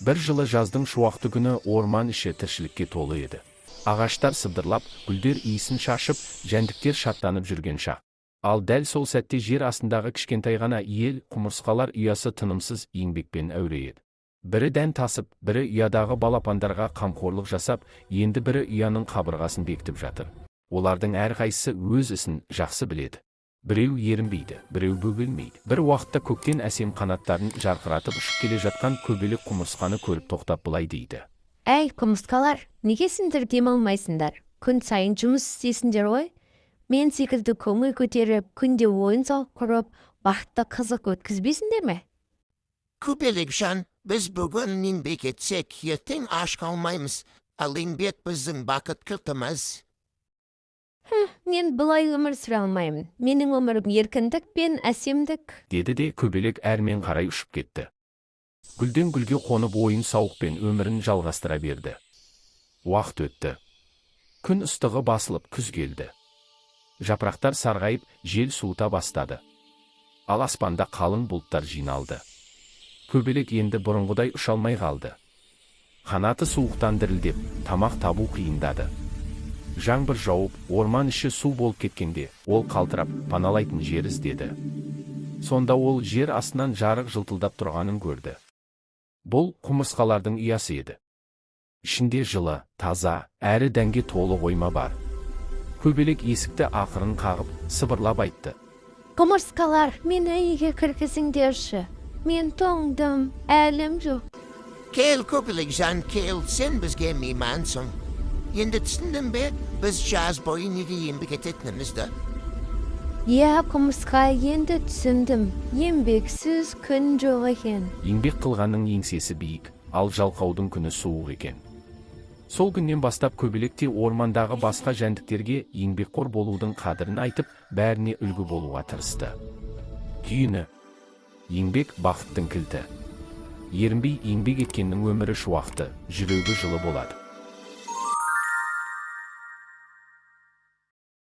Bir жылы жаздың шуақты күні орман іші тіршілікке толы еді. Ағаштар сыбдырлап, гүлдер иісін шашып, жәндіктер шаттанып жүрген шақ. Ал дәл сол сәтте жер астындағы кішкентай ғана ел, құмырсқалар ұясы тынымсыз еңбекпен әуре еді. Бірі дән тасып, бірі ұядағы балапандарға қамқорлық жасап, енді бірі ұяның қабырғасын бекітіп жатыр. Олардың әрқайсысы өз ісін жақсы біледі. Біреу ерінбейді, біреу бөгелмейді. Бір уақытта көктен әсем қанаттарын жарқыратып ұшып келе жатқан көбелек құмырсқаны көріп тоқтап былай дейді. Әй, құмырсқалар, негесіңдер демалмайсыңдар? Күн сайын жұмыс істейсіңдер ғой? Мен секілді көңіл көтеріп, күнде ойын сауық құрып, бақытты қызық өткізбейсіңдер ме? Көбелек жан, біз бүгін еңбек етсек, ертең аш қалмаймыз. Ал еңбек біздің бақыт кілтіміз. Мен бұлай өмір сүре алмаймын. Менің өмірім еркіндік пен әсемдік. Деді де көбелек әрмен қарай ұшып кетті. Гүлден гүлге қонып ойын сауықпен өмірін жалғастыра берді. Уақыт өтті. Күн ыстығы басылып күз келді. Жапырақтар сарғайып, жел суыта бастады. Ал аспанда қалың бұлттар жиналды. Көбелек енді бұрынғыдай ұша алмай қалды. Қанаты суықтан дірілдеп, тамақ табу қиындады. Жаңбыр жауып, орман іші су болып кеткенде, ол қалтырап, паналайтын жер іздеді. Сонда ол жер астынан жарық жылтылдап тұрғанын көрді. Бұл құмырсқалардың ұясы еді. Ішінде жылы, таза, әрі дәнге толы ойма бар. Көбелек есікті ақырын қағып, сыбырлап айтты. Құмырсқалар, мені үйге кіргізіңдерші. Мен тоңдым, әлім жоқ. Кел көбелек жан, кел, сен бізге меймансың. Енді түсіндің бе, біз жаз бойы неге еңбек ететінімізді? Иә, құмырсқа, енді түсіндім. Еңбексіз күн жоқ екен. Еңбек қылғанның еңсесі биік, ал жалқаудың күні суық екен. Сол күннен бастап көбелек те ормандағы басқа жәндіктерге еңбекқор болудың қадірін айтып, бәріне үлгі болуға тырысты. Түйіні: еңбек бақыттың кілті. Ерінбей еңбек еткеннің өмірі шуақты, жүрегі жылы болады.